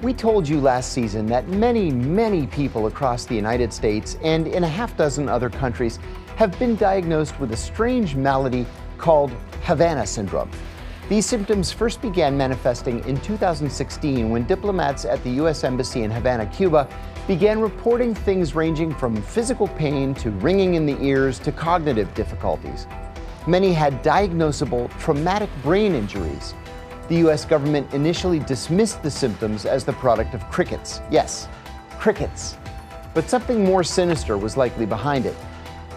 We told you last season that many people across the United States and in a half dozen other countries have been diagnosed with a strange malady called Havana Syndrome. These symptoms first began manifesting in 2016 when diplomats at the U.S. Embassy in Havana, Cuba, began reporting things ranging from physical pain to ringing in the ears to cognitive difficulties. Many had diagnosable traumatic brain injuries. The U.S. government initially dismissed the symptoms as the product of crickets. Yes, crickets. But something more sinister was likely behind it.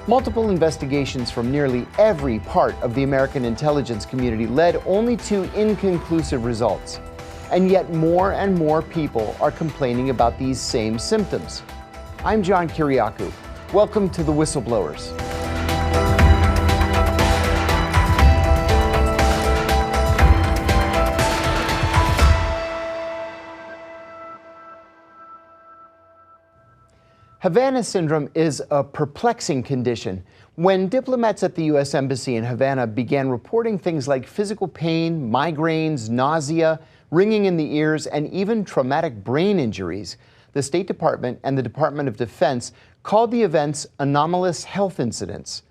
Multiple investigations from nearly every part of the American intelligence community led only to inconclusive results. And yet more and more people are complaining about these same symptoms. I'm John Kiriakou. Welcome to the Whistleblowers. Havana Syndrome is a perplexing condition. When diplomats at the U.S. Embassy in Havana began reporting things like physical pain, migraines, nausea, ringing in the ears, and even traumatic brain injuries, the State Department and the Department of Defense called the events anomalous health incidents.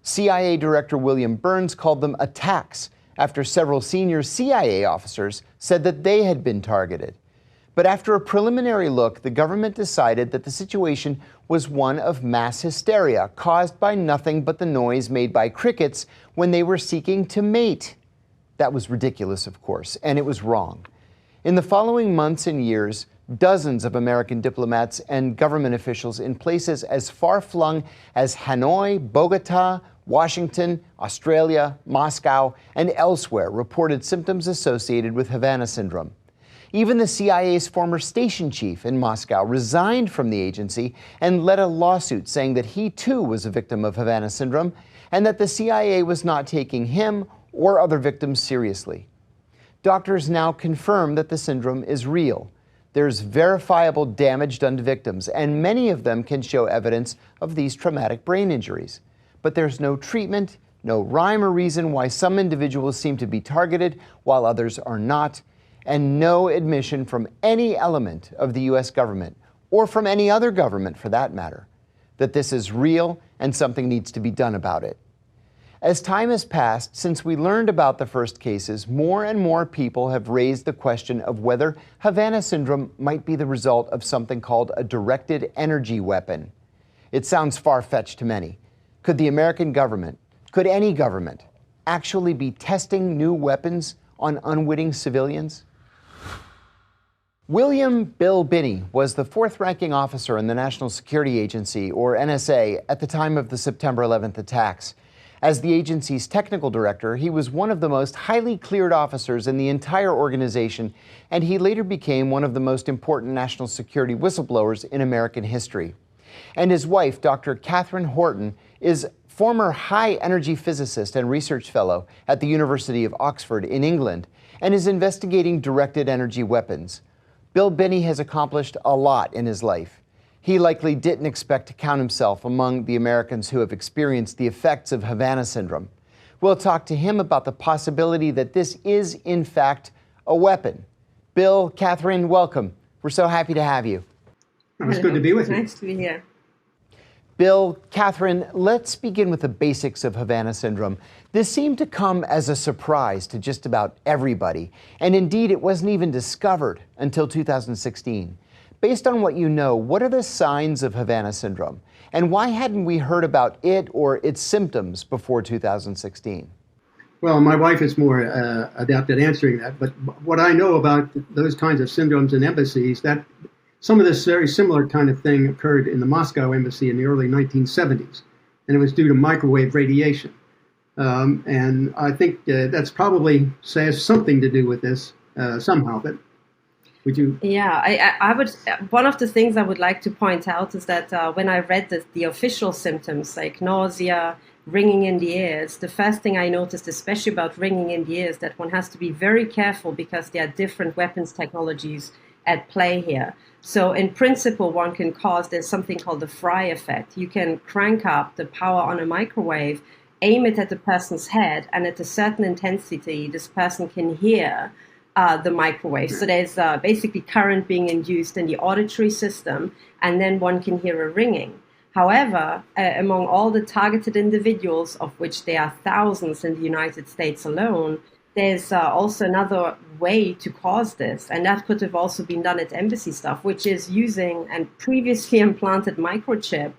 CIA Director William Burns called them attacks after several senior CIA officers said that they had been targeted. But after a preliminary look, the government decided that the situation was one of mass hysteria caused by nothing but the noise made by crickets when they were seeking to mate. That was ridiculous, of course, and it was wrong. In the following months and years, dozens of American diplomats and government officials in places as far-flung as Hanoi, Bogota, Washington, Australia, Moscow, and elsewhere reported symptoms associated with Havana Syndrome. Even the CIA's former station chief in Moscow resigned from the agency and led a lawsuit saying that he too was a victim of Havana Syndrome and that the CIA was not taking him or other victims seriously. Doctors now confirm that the syndrome is real. There's verifiable damage done to victims, and many of them can show evidence of these traumatic brain injuries. But there's no treatment, no rhyme or reason why some individuals seem to be targeted while others are not, and no admission from any element of the U.S. government, or from any other government for that matter, that this is real and something needs to be done about it. As time has passed since we learned about the first cases, more and more people have raised the question of whether Havana Syndrome might be the result of something called a directed energy weapon. It sounds far-fetched to many. Could the American government, could any government, actually be testing new weapons on unwitting civilians? William Bill Binney was the fourth-ranking officer in the National Security Agency, or NSA, at the time of the September 11th attacks. As the agency's technical director, he was one of the most highly cleared officers in the entire organization, and he later became one of the most important national security whistleblowers in American history. And his wife, Dr. Katherine Horton, is former high-energy physicist and research fellow at the University of Oxford in England, and is investigating directed energy weapons. Bill Binney has accomplished a lot in his life. He likely didn't expect to count himself among the Americans who have experienced the effects of Havana Syndrome. We'll talk to him about the possibility that this is, in fact, a weapon. Bill, Katherine, welcome. We're so happy to have you. It's good to be with you. Nice to be here. Bill, Katherine, let's begin with the basics of Havana Syndrome. This seemed to come as a surprise to just about everybody, and indeed it wasn't even discovered until 2016. Based on what you know, what are the signs of Havana Syndrome, and why hadn't we heard about it or its symptoms before 2016? Well, my wife is more adept at answering that, but what I know about those kinds of syndromes in embassies, that some of this very similar kind of thing occurred in the Moscow embassy in the early 1970s, and it was due to microwave radiation. And I think that's probably has something to do with this somehow. But would you? Yeah, I would. One of the things I would like to point out is that when I read the official symptoms like nausea, ringing in the ears, the first thing I noticed, especially about ringing in the ears, that one has to be very careful because there are different weapons technologies at play here. So in principle, one can there's something called the fry effect. You can crank up the power on a microwave, aim it at the person's head, and at a certain intensity, this person can hear the microwave. So there's basically current being induced in the auditory system, and then one can hear a ringing. However, among all the targeted individuals, of which there are thousands in the United States alone, there's also another way to cause this, and that could have also been done at embassy staff, which is using a previously implanted microchip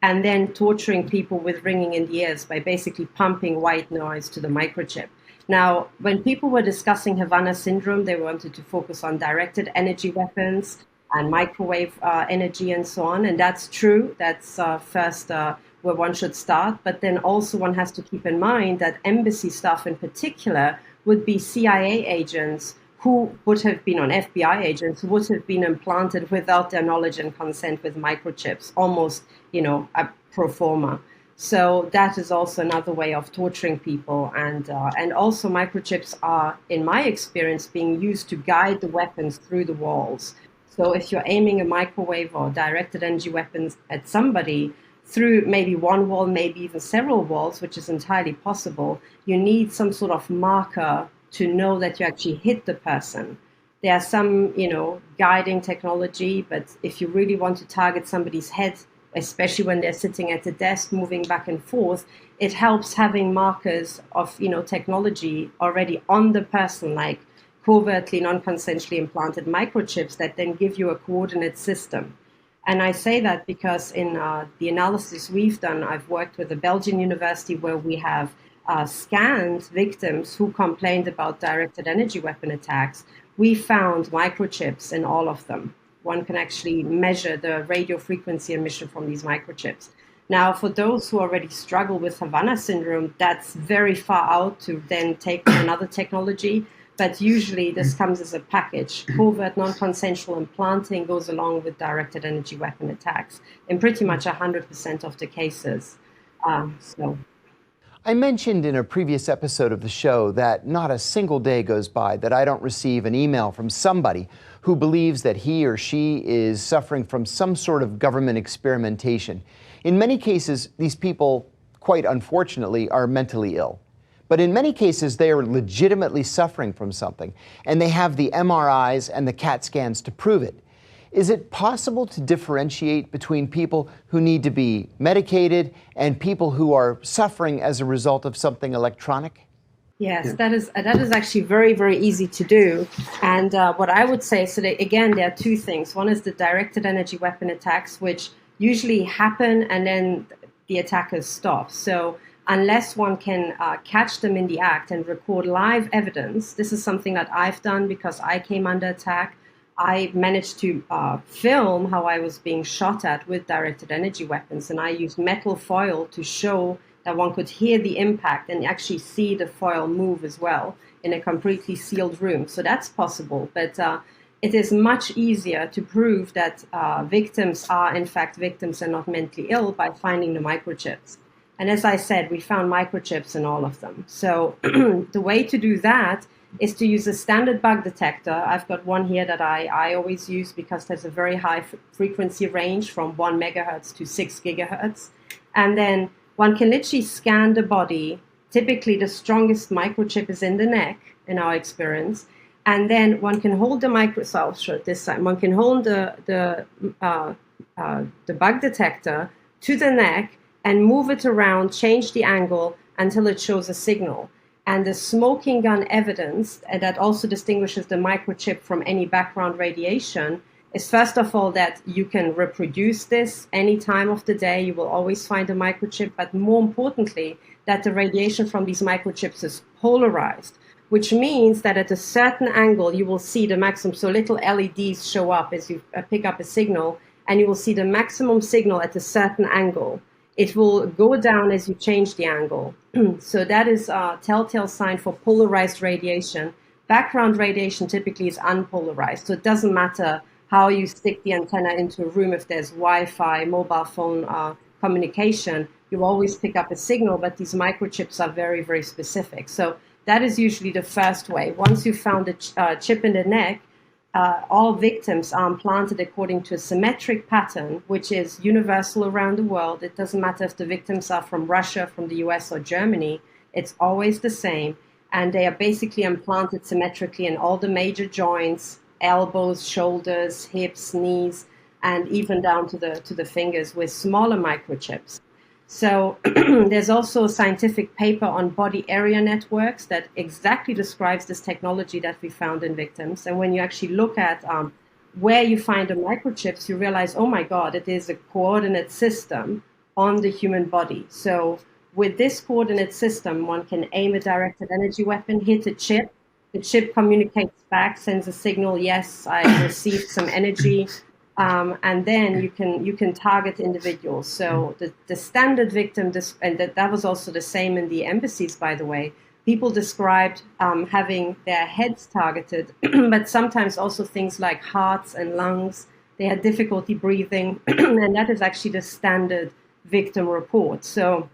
and then torturing people with ringing in the ears by basically pumping white noise to the microchip. Now, when people were discussing Havana Syndrome, they wanted to focus on directed energy weapons and microwave energy and so on. And that's true. That's first where one should start. But then also one has to keep in mind that embassy staff in particular would be CIA agents who would have been, on FBI agents, who would have been implanted without their knowledge and consent with microchips, almost, a pro forma. So that is also another way of torturing people. And also microchips are, in my experience, being used to guide the weapons through the walls. So if you're aiming a microwave or directed energy weapons at somebody through maybe one wall, maybe even several walls, which is entirely possible, you need some sort of marker to know that you actually hit the person. There are some, guiding technology, but if you really want to target somebody's head, especially when they're sitting at the desk moving back and forth, it helps having markers of, technology already on the person, like covertly, non-consensually implanted microchips that then give you a coordinate system. And I say that because in the analysis we've done, I've worked with a Belgian university where we have scanned victims who complained about directed energy weapon attacks. We found microchips in all of them. One can actually measure the radio frequency emission from these microchips. Now, for those who already struggle with Havana Syndrome, that's very far out to then take another technology. But usually this comes as a package. Covert non-consensual implanting goes along with directed energy weapon attacks in pretty much 100% of the cases. I mentioned in a previous episode of the show that not a single day goes by that I don't receive an email from somebody who believes that he or she is suffering from some sort of government experimentation. In many cases, these people, quite unfortunately, are mentally ill. But in many cases, they are legitimately suffering from something, and they have the MRIs and the CAT scans to prove it. Is it possible to differentiate between people who need to be medicated and people who are suffering as a result of something electronic? Yes, that is actually very, very easy to do. And what I would say, so that, again, there are two things. One is the directed energy weapon attacks, which usually happen and then the attackers stop. So unless one can catch them in the act and record live evidence, this is something that I've done because I came under attack. I managed to film how I was being shot at with directed energy weapons, and I used metal foil to show that one could hear the impact and actually see the foil move as well in a completely sealed room. So that's possible, but it is much easier to prove that victims are in fact victims and not mentally ill by finding the microchips. And as I said, we found microchips in all of them. So the way to do that is to use a standard bug detector. I've got one here that I always use because there's a very high frequency range from 1 megahertz to 6 gigahertz. And then one can literally scan the body. Typically, the strongest microchip is in the neck, in our experience. And then one can hold the I'll show it this time. One can hold the bug detector to the neck and move it around, change the angle until it shows a signal. And the smoking gun evidence that also distinguishes the microchip from any background radiation is, first of all, that you can reproduce this any time of the day. You will always find a microchip, but more importantly, that the radiation from these microchips is polarized, which means that at a certain angle, you will see the maximum. So little LEDs show up as you pick up a signal, and you will see the maximum signal at a certain angle. It will go down as you change the angle. So that is a telltale sign for polarized radiation. Background radiation typically is unpolarized. So it doesn't matter how you stick the antenna into a room. If there's Wi-Fi, mobile phone communication, you always pick up a signal, but these microchips are very, very specific. So that is usually the first way. Once you've found a chip in the neck, all victims are implanted according to a symmetric pattern, which is universal around the world. It doesn't matter if the victims are from Russia, from the US, or Germany. It's always the same. and they are basically implanted symmetrically in all the major joints, elbows, shoulders, hips, knees, and even down to the fingers with smaller microchips. So there's also a scientific paper on body area networks that exactly describes this technology that we found in victims. And when you actually look at where you find the microchips, you realize, oh my God, it is a coordinate system on the human body. So with this coordinate system, one can aim a directed energy weapon, hit a chip. The chip communicates back, sends a signal, yes, I received some energy. And then you can target individuals. So the standard victim, and that was also the same in the embassies, by the way. People described having their heads targeted, but sometimes also things like hearts and lungs. They had difficulty breathing, and that is actually the standard victim report. So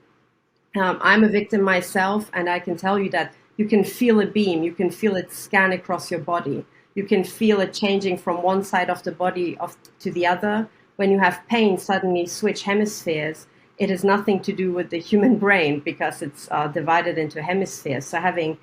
I'm a victim myself, and I can tell you that you can feel a beam, you can feel it scan across your body. You can feel it changing from one side of the body to the other. When you have pain, suddenly switch hemispheres. It has nothing to do with the human brain because it's divided into hemispheres. So having,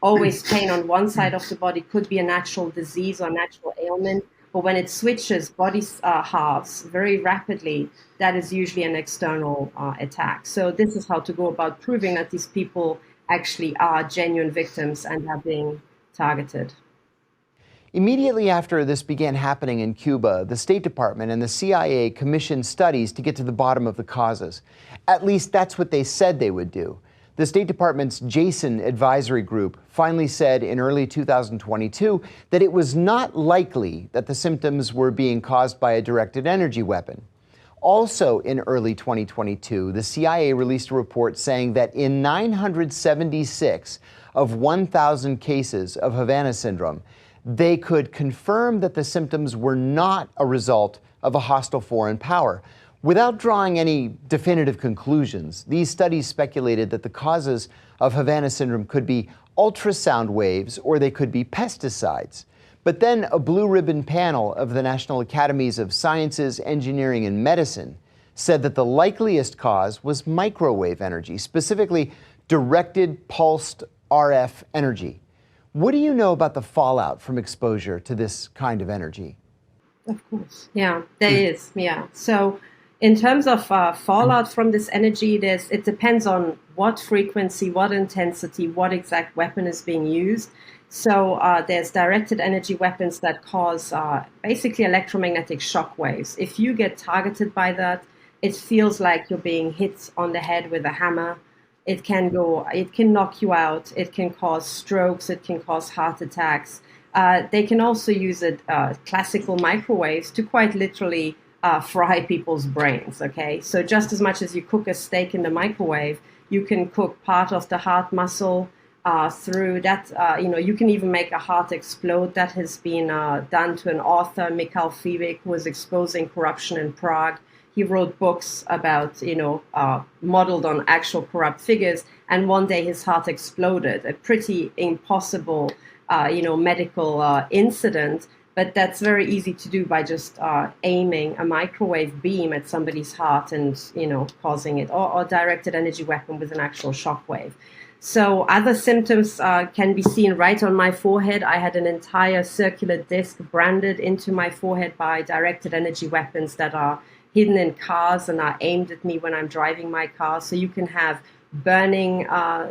always pain on one side of the body could be a natural disease or natural ailment. But when it switches body halves very rapidly, that is usually an external attack. So this is how to go about proving that these people actually are genuine victims and are being targeted. Immediately after this began happening in Cuba, the State Department and the CIA commissioned studies to get to the bottom of the causes. At least that's what they said they would do. The State Department's Jason Advisory Group finally said in early 2022 that it was not likely that the symptoms were being caused by a directed energy weapon. Also in early 2022, the CIA released a report saying that in 976 of 1,000 cases of Havana Syndrome, they could confirm that the symptoms were not a result of a hostile foreign power. Without drawing any definitive conclusions, these studies speculated that the causes of Havana Syndrome could be ultrasound waves or they could be pesticides. But then a blue ribbon panel of the National Academies of Sciences, Engineering, and Medicine said that the likeliest cause was microwave energy, specifically directed pulsed RF energy. What do you know about the fallout from exposure to this kind of energy? Of course. Yeah, there is. Yeah. So in terms of fallout from this energy, it depends on what frequency, what intensity, what exact weapon is being used. So there's directed energy weapons that cause basically electromagnetic shock waves. If you get targeted by that, it feels like you're being hit on the head with a hammer. It can knock you out. It can cause strokes. It can cause heart attacks. They can also use classical microwaves to quite literally fry people's brains. Okay, so just as much as you cook a steak in the microwave, you can cook part of the heart muscle through that. You can even make a heart explode. That has been done to an author, Mikhail Fivik, who was exposing corruption in Prague. He wrote books about, modeled on actual corrupt figures. And one day his heart exploded, a pretty impossible, medical incident. But that's very easy to do by just aiming a microwave beam at somebody's heart and, causing it, or directed energy weapon with an actual shock wave. So other symptoms can be seen right on my forehead. I had an entire circular disc branded into my forehead by directed energy weapons that are hidden in cars and are aimed at me when I'm driving my car. So you can have burning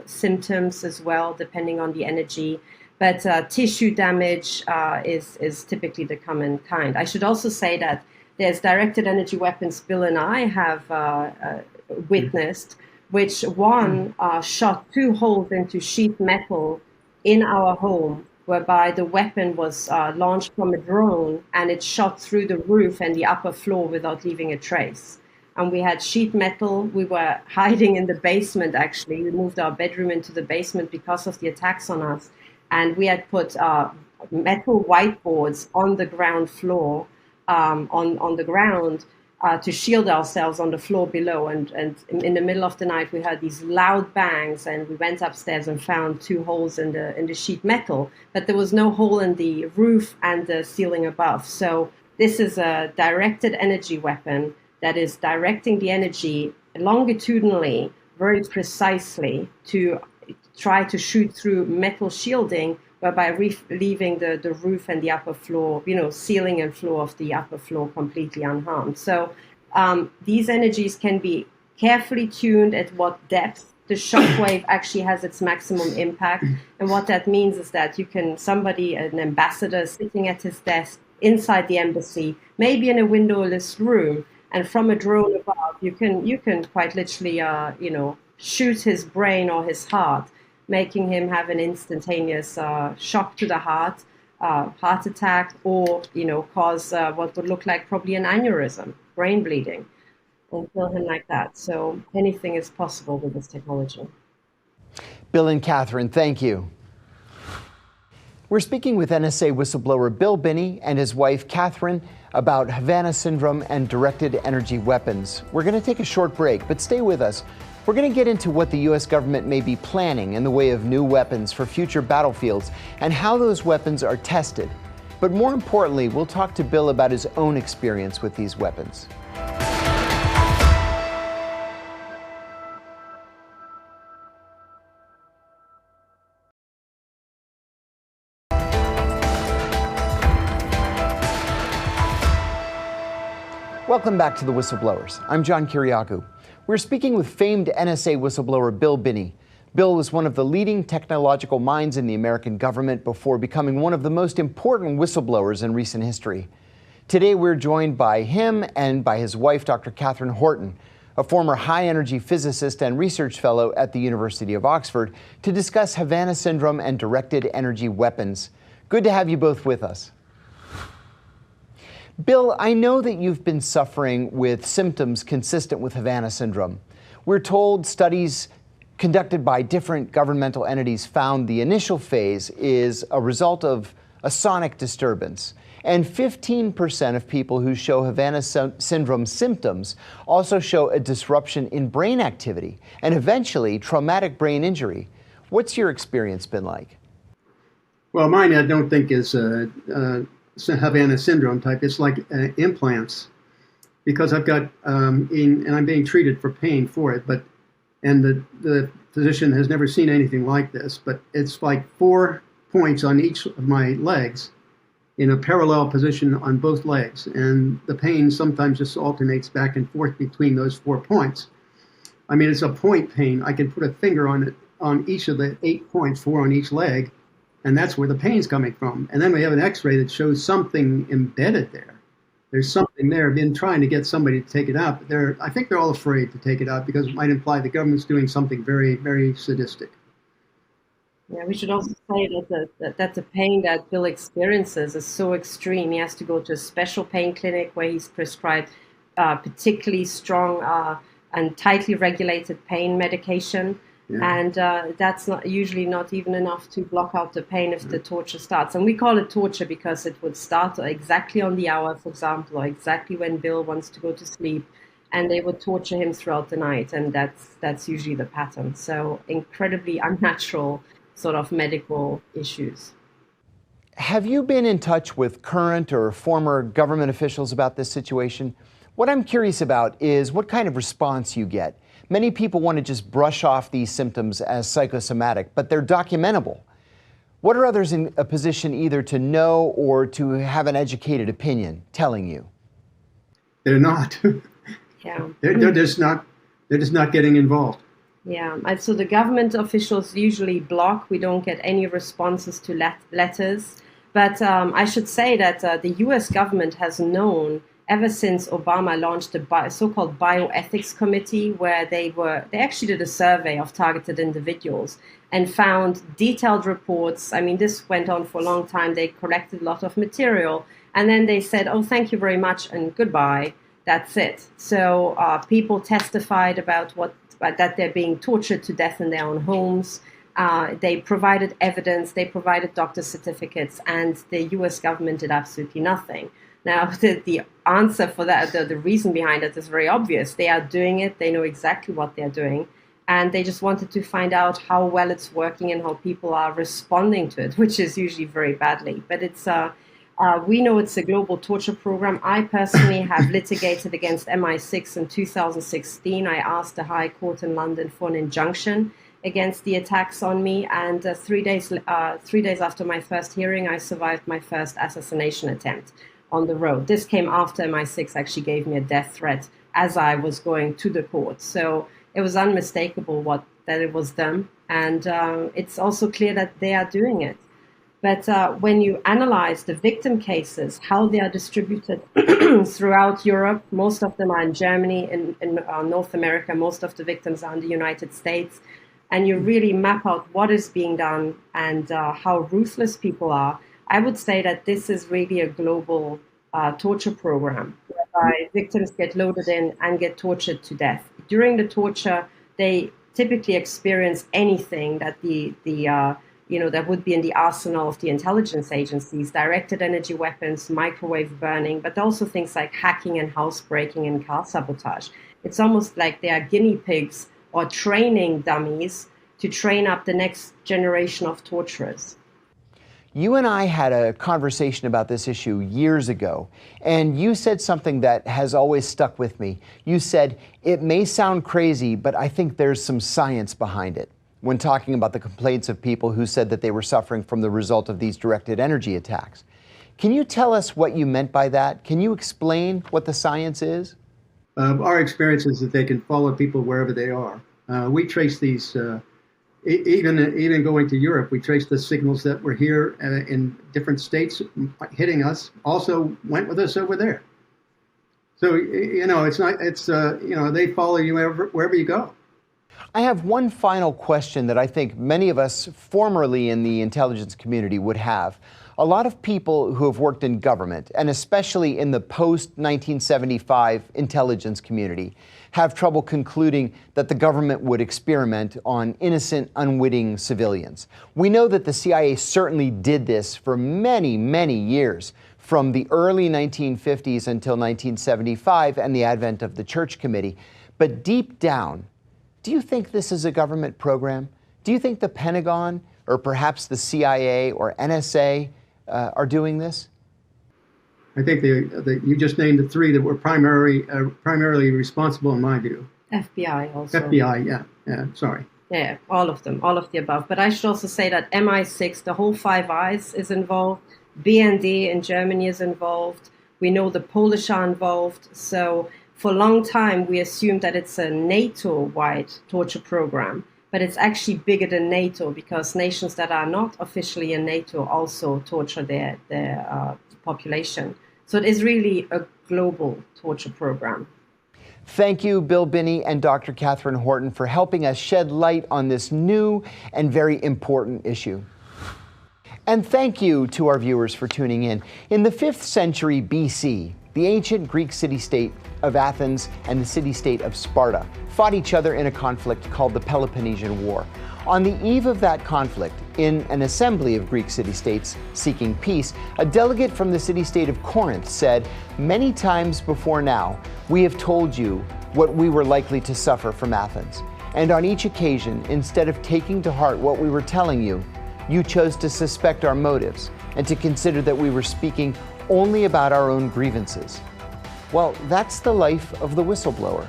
symptoms as well, depending on the energy. But tissue damage is typically the common kind. I should also say that there's directed energy weapons Bill and I have witnessed, which one shot 2 holes into sheet metal in our home, whereby the weapon was launched from a drone and it shot through the roof and the upper floor without leaving a trace. And we had sheet metal. We were hiding in the basement, actually. We moved our bedroom into the basement because of the attacks on us. And we had put metal whiteboards on the ground floor, on the ground, to shield ourselves on the floor below. And in the middle of the night, we heard these loud bangs, and we went upstairs and found 2 holes in the sheet metal, but there was no hole in the roof and the ceiling above. So this is a directed energy weapon that is directing the energy longitudinally, very precisely, to try to shoot through metal shielding, whereby leaving the roof and the upper floor, ceiling and floor of the upper floor completely unharmed. So these energies can be carefully tuned at what depth the shock wave actually has its maximum impact. And what that means is that an ambassador sitting at his desk inside the embassy, maybe in a windowless room, and from a drone above, you can quite literally, shoot his brain or his heart, making him have an instantaneous shock to the heart attack, or cause what would look like probably an aneurysm, brain bleeding, and kill him like that. So anything is possible with this technology. Bill and Katherine, thank you. We're speaking with NSA whistleblower Bill Binney and his wife Katherine about Havana Syndrome and directed energy weapons. We're going to take a short break, but stay with us. We're going to get into what the U.S. government may be planning in the way of new weapons for future battlefields and how those weapons are tested. But more importantly, we'll talk to Bill about his own experience with these weapons. Welcome back to the Whistleblowers. I'm John Kiriakou. We're speaking with famed NSA whistleblower Bill Binney. Bill was one of the leading technological minds in the American government before becoming one of the most important whistleblowers in recent history. Today we're joined by him and by his wife, Dr. Katherine Horton, a former high-energy physicist and research fellow at the University of Oxford, to discuss Havana Syndrome and directed energy weapons. Good to have you both with us. Bill, I know that you've been suffering with symptoms consistent with Havana Syndrome. We're told studies conducted by different governmental entities found the initial phase is a result of a sonic disturbance. And 15% of people who show Havana Syndrome symptoms also show a disruption in brain activity and eventually traumatic brain injury. What's your experience been like? Well, mine I don't think is Havana Syndrome type. It's like implants, because I've got and I'm being treated for pain for it, and the physician has never seen anything like this, but it's like 4 points on each of my legs in a parallel position on both legs, and the pain sometimes just alternates back and forth between those 4 points. I mean, it's a point pain. I can put a finger on it on each of the 8 points, 4 on each leg, and that's where the pain's coming from. And then we have an x-ray that shows something embedded there. There's something there. I've been trying to get somebody to take it out, but I think they're all afraid to take it out because it might imply the government's doing something very, very sadistic. Yeah, we should also say that the pain that Bill experiences is so extreme. He has to go to a special pain clinic where he's prescribed particularly strong and tightly regulated pain medication. Yeah. And that's usually not even enough to block out the pain if the torture starts. And we call it torture because it would start exactly on the hour, for example, or exactly when Bill wants to go to sleep. And they would torture him throughout the night. And that's usually the pattern. So incredibly unnatural sort of medical issues. Have you been in touch with current or former government officials about this situation? What I'm curious about is what kind of response you get. Many people want to just brush off these symptoms as psychosomatic, but they're documentable. What are others in a position either to know or to have an educated opinion telling you? They're not. Yeah. They're just not getting involved. Yeah, and so the government officials usually block. We don't get any responses to letters. But I should say that the US government has known ever since Obama launched the so-called bioethics committee, where they actually did a survey of targeted individuals and found detailed reports. I mean, this went on for a long time. They collected a lot of material, and then they said, "Oh, thank you very much and goodbye." That's it. So people testified about that they're being tortured to death in their own homes. They provided evidence. They provided doctor certificates, and the U.S. government did absolutely nothing. Now, the answer for that, the reason behind it is very obvious. They are doing it. They know exactly what they're doing. And they just wanted to find out how well it's working and how people are responding to it, which is usually very badly. But we know it's a global torture program. I personally have litigated against MI6 in 2016. I asked the High Court in London for an injunction. against the attacks on me. And 3 days after my first hearing, I survived my first assassination attempt on the road. This came after MI6 actually gave me a death threat as I was going to the court. So it was unmistakable that it was them. And it's also clear that they are doing it. But when you analyze the victim cases, how they are distributed throughout Europe, most of them are in Germany, in North America, most of the victims are in the United States, and you really map out what is being done and how ruthless people are, I would say that this is really a global torture program, whereby victims get loaded in and get tortured to death. During the torture, they typically experience anything that that would be in the arsenal of the intelligence agencies: directed energy weapons, microwave burning, but also things like hacking and housebreaking and car sabotage. It's almost like they are guinea pigs or training dummies to train up the next generation of torturers. You and I had a conversation about this issue years ago, and you said something that has always stuck with me. You said, "It may sound crazy, but I think there's some science behind it," when talking about the complaints of people who said that they were suffering from the result of these directed energy attacks. Can you tell us what you meant by that? Can you explain what the science is? Our experience is that they can follow people wherever they are. We trace these, even going to Europe, we trace the signals that were here in different states hitting us, also went with us over there. So, they follow you wherever you go. I have one final question that I think many of us formerly in the intelligence community would have. A lot of people who have worked in government, and especially in the post-1975 intelligence community, have trouble concluding that the government would experiment on innocent, unwitting civilians. We know that the CIA certainly did this for many, many years, from the early 1950s until 1975 and the advent of the Church Committee. But deep down, do you think this is a government program? Do you think the Pentagon, or perhaps the CIA or NSA, are doing this? I think you just named the three that were primarily responsible, in my view. FBI also. FBI, yeah, sorry. Yeah, all of them, all of the above. But I should also say that MI6, the whole Five Eyes is involved. BND in Germany is involved. We know the Polish are involved. So for a long time, we assumed that it's a NATO-wide torture program. But it's actually bigger than NATO, because nations that are not officially in NATO also torture their population. So it is really a global torture program. Thank you, Bill Binney and Dr. Katherine Horton, for helping us shed light on this new and very important issue. And thank you to our viewers for tuning in. In the 5th century BC, the ancient Greek city-state of Athens and the city-state of Sparta fought each other in a conflict called the Peloponnesian War. On the eve of that conflict, in an assembly of Greek city-states seeking peace, a delegate from the city-state of Corinth said, "Many times before now, we have told you what we were likely to suffer from Athens. And on each occasion, instead of taking to heart what we were telling you, you chose to suspect our motives and to consider that we were speaking only about our own grievances." Well, that's the life of the whistleblower.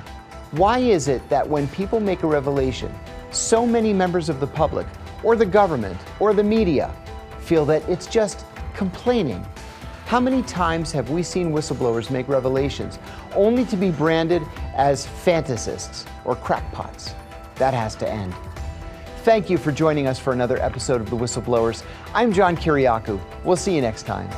Why is it that when people make a revelation, so many members of the public, or the government, or the media feel that it's just complaining? How many times have we seen whistleblowers make revelations only to be branded as fantasists or crackpots? That has to end. Thank you for joining us for another episode of The Whistleblowers. I'm John Kiriakou. We'll see you next time.